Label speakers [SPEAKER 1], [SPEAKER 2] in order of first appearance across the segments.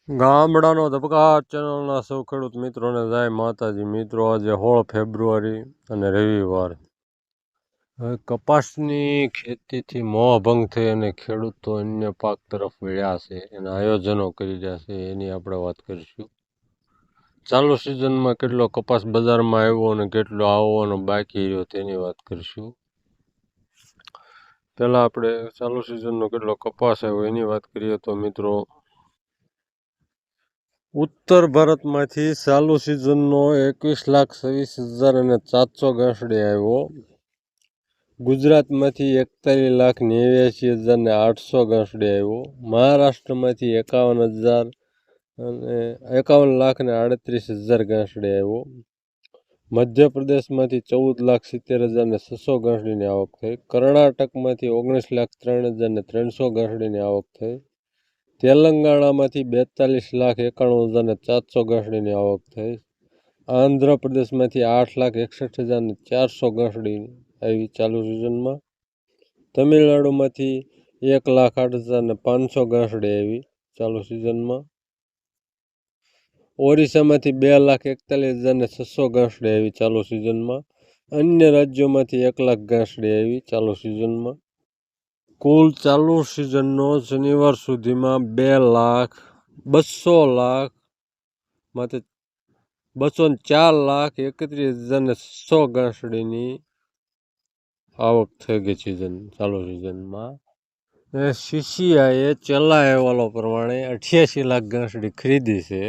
[SPEAKER 1] ગામડાનો ધબકાર ચેનલના સૌ ખેડૂત મિત્રોને જય માતાજી. મિત્રો, આજે 16 ફેબ્રુઆરી અને રવિવાર. હવે કપાસની ખેતીથી મોહભંગ થઈ અને ખેડૂતો અન્ય પાક તરફ વળ્યા છે, એના આયોજનો કરી રહ્યા છે, એની આપણે વાત કરીશું. ચાલુ સિઝનમાં કેટલો કપાસ બજારમાં આવ્યો અને કેટલો આવવાનો બાકી રહ્યો તેની વાત કરીશું. પહેલાં આપણે ચાલુ સિઝનનો કેટલો કપાસ આવ્યો એની વાત કરીએ તો મિત્રો, ઉત્તર ભારતમાંથી ચાલુ સિઝનનો 21,26,700 ગાંસડી આવ્યો. ગુજરાતમાંથી 41,89,800 ગાંસડી આવ્યો. મહારાષ્ટ્રમાંથી 51,000 અને 51,38,000 ગાંસડી આવ્યો. મધ્યપ્રદેશમાંથી 14,70,600 ગાંસડીની આવક થઈ. કર્ણાટકમાંથી 19,03,300 ગાંસડીની આવક થઈ. તેલંગાણામાંથી 42,91,400 ગાંસડીની આવક થઈ. આંધ્રપ્રદેશમાંથી 8,61,400 ગાંસડી આવી ચાલુ સિઝનમાં. તમિલનાડુમાંથી 1,08,500 ગાંસડી આવી ચાલુ સિઝનમાં. ઓરિસ્સામાંથી 2,41,600 ગાંસડી આવી ચાલુ સિઝનમાં. અન્ય રાજ્યોમાંથી 1,00,000 ગાંસડી આવી ચાલુ સિઝનમાં. કુલ ચાલુ સિઝનનો શનિવાર સુધીમાં 204,31,600 ગાંસડીની આવક થઈ ગઈ ચાલુ સિઝનમાં. સીસીઆઈએ છેલ્લા અહેવાલો પ્રમાણે 88 લાખ ગાંસડી ખરીદી છે.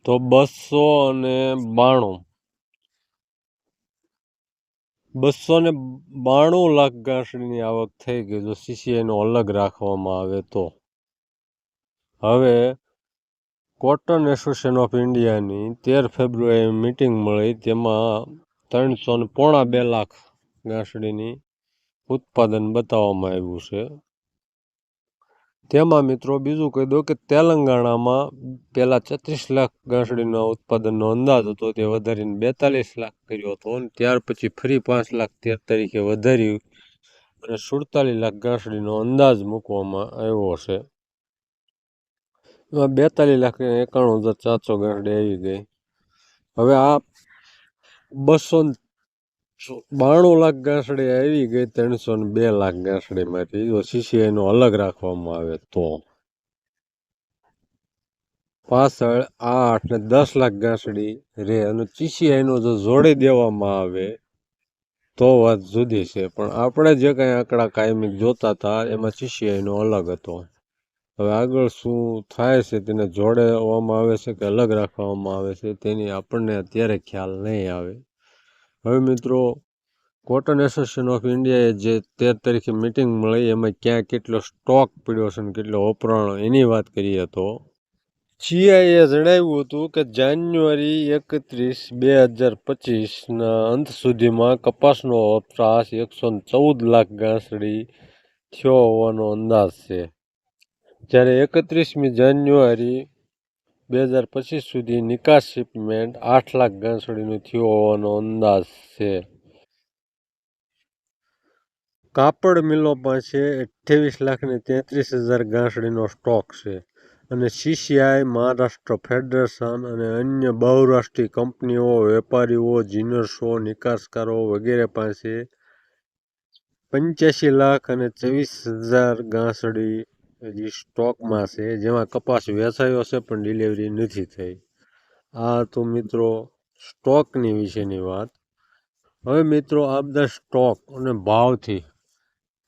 [SPEAKER 1] તો 292 લાખ ગાંસડીની આવક થઈ ગઈ જો સીસીઆઈનો અલગ રાખવામાં આવે તો. હવે કોટન એસોસિએશન ઓફ ઇન્ડિયાની 13 ફેબ્રુઆરી મિટિંગ મળી, તેમાં 3.2 લાખ ગાંસડીની ઉત્પાદન બતાવવામાં આવ્યું છે. તેમાં મિત્રો બીજું કહી દઉં કે તેલંગાણામાં પહેલાં 36 લાખ ગાંસડીના ઉત્પાદનનો અંદાજ હતો, તે વધારીને 42 લાખ કર્યો હતો અને ત્યાર પછી ફરી 5,13,000 તરીકે વધારી અને 47 લાખ ગાંસડીનો અંદાજ મૂકવામાં આવ્યો છે. એમાં 42,91,400 ગાંસડી આવી ગઈ. હવે આ 292 લાખ ગાંસડી આવી ગઈ 302 લાખ ગાંસડીમાંથી જો સીસીઆઈનો અલગ રાખવામાં આવે તો. પાછળ 8 ને 10 લાખ ગાંસડી રહે અને સીસીઆઈનો જો જોડી દેવામાં આવે તો વાત જુદી છે, પણ આપણે જે કાંઈ આંકડા કાયમી જોતા હતા એમાં સીસીઆઈનો અલગ હતો. હવે આગળ શું થાય છે, તેને જોડવામાં આવે છે કે અલગ રાખવામાં આવે છે તેની આપણને અત્યારે ખ્યાલ નહીં આવે. હવે મિત્રો, કોટન એસોસિએશન ઓફ ઇન્ડિયાએ જે 13 તારીખે મિટિંગ મળી એમાં ક્યાં કેટલો સ્ટોક પડ્યો છે અને કેટલો વપરાણો એની વાત કરીએ તો સીઆઈએ જણાવ્યું હતું કે જાન્યુઆરી 31, 2025ના અંત સુધીમાં કપાસનો વપરાશ 114 લાખ ગાંસડી થયો હોવાનો અંદાજ છે, જ્યારે 31મી જાન્યુઆરી 2025 સુધી નિકાસ શિપમેન્ટ 8 લાખ ગાંસડીનું થયો હોવાનો અંદાજ છે. કાપડ મિલો પાસે 28,33,000 ગાંસડીનો સ્ટોક છે અને સીસીઆઈ, મહારાષ્ટ્ર ફેડરેશન અને અન્ય બહુરાષ્ટ્રીય કંપનીઓ, વેપારીઓ, જીનર્સો, નિકાસકારો વગેરે પાસે 85,24,000 ગાંસડી હજી સ્ટોકમાં છે, જેમાં કપાસ વેચાયો છે પણ ડિલિવરી નથી થઈ. આ તો મિત્રો સ્ટોકની વિશેની વાત. હવે મિત્રો, આ બધા સ્ટોક અને ભાવથી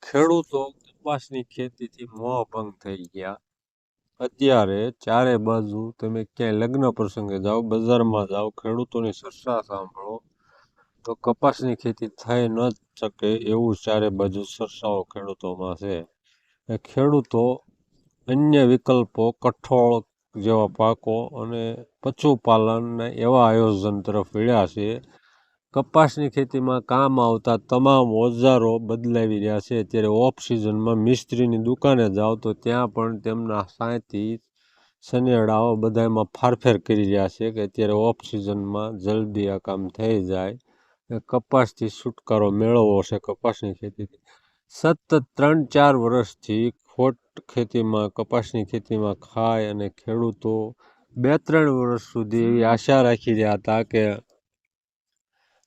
[SPEAKER 1] ખેડૂતો કપાસની ખેતીથી મોહભંગ થઈ ગયા. અત્યારે ચારે બાજુ તમે ક્યાંય લગ્ન પ્રસંગે જાઓ, બજારમાં જાઓ, ખેડૂતોની ચર્ચા સાંભળો તો કપાસની ખેતી થઈ ન શકે એવું ચારે બાજુ ચર્ચાઓ ખેડૂતોમાં છે. ખેડૂતો અન્ય વિકલ્પો, કઠોળ જેવા પાકો અને પશુપાલનના એવા આયોજન તરફ વળ્યા છે. કપાસની ખેતીમાં કામ આવતા તમામ ઓજારો બદલાવી રહ્યા છે. અત્યારે ઓફ સિઝનમાં મિસ્ત્રીની દુકાને જાઓ તો ત્યાં પણ તેમના સાંયથી શનિયાળાઓ બધામાં ફારફેર કરી રહ્યા છે કે અત્યારે ઓફ સિઝનમાં જલ્દી આ કામ થઈ જાય. કપાસથી છુટકારો મેળવવો છે કપાસની ખેતીથી. સતત 3-4 વર્ષથી ખોટ ખેતીમાં, કપાસની ખેતીમાં ખાય અને ખેડૂતો 2-3 વર્ષ સુધી એવી આશા રાખી રહ્યા હતા કે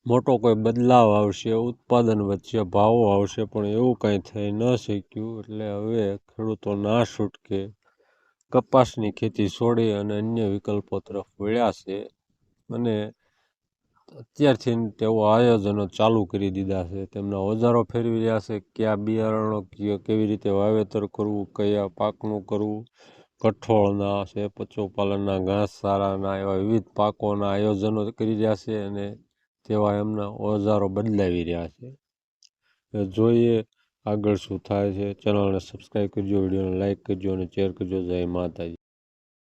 [SPEAKER 1] મોટો કોઈ બદલાવ આવશે, ઉત્પાદન વધશે, ભાવો આવશે, પણ એવું કંઈ થઈ ન શક્યું. એટલે હવે ખેડૂતો ના છૂટકે કપાસની ખેતી છોડી અને અન્ય વિકલ્પો તરફ વળ્યા છે અને અત્યારથી તેઓ આયોજનો ચાલુ કરી દીધા છે. તેમના ઓજારો ફેરવી રહ્યા છે, કયા બિયારણો, કેવી રીતે વાવેતર કરવું, કયા પાકનું કરવું, કઠોળના છે, પશુપાલનના, ઘાસચારાના, એવા વિવિધ પાકોના આયોજનો કરી રહ્યા છે અને તેવા એમના ઓજારો બદલાવી રહ્યા છે. જોઈએ આગળ શું થાય છે. ચેનલને સબસ્ક્રાઈબ કરજો, વિડીયોને લાઈક કરજો અને શેર કરજો. જય માતાજી.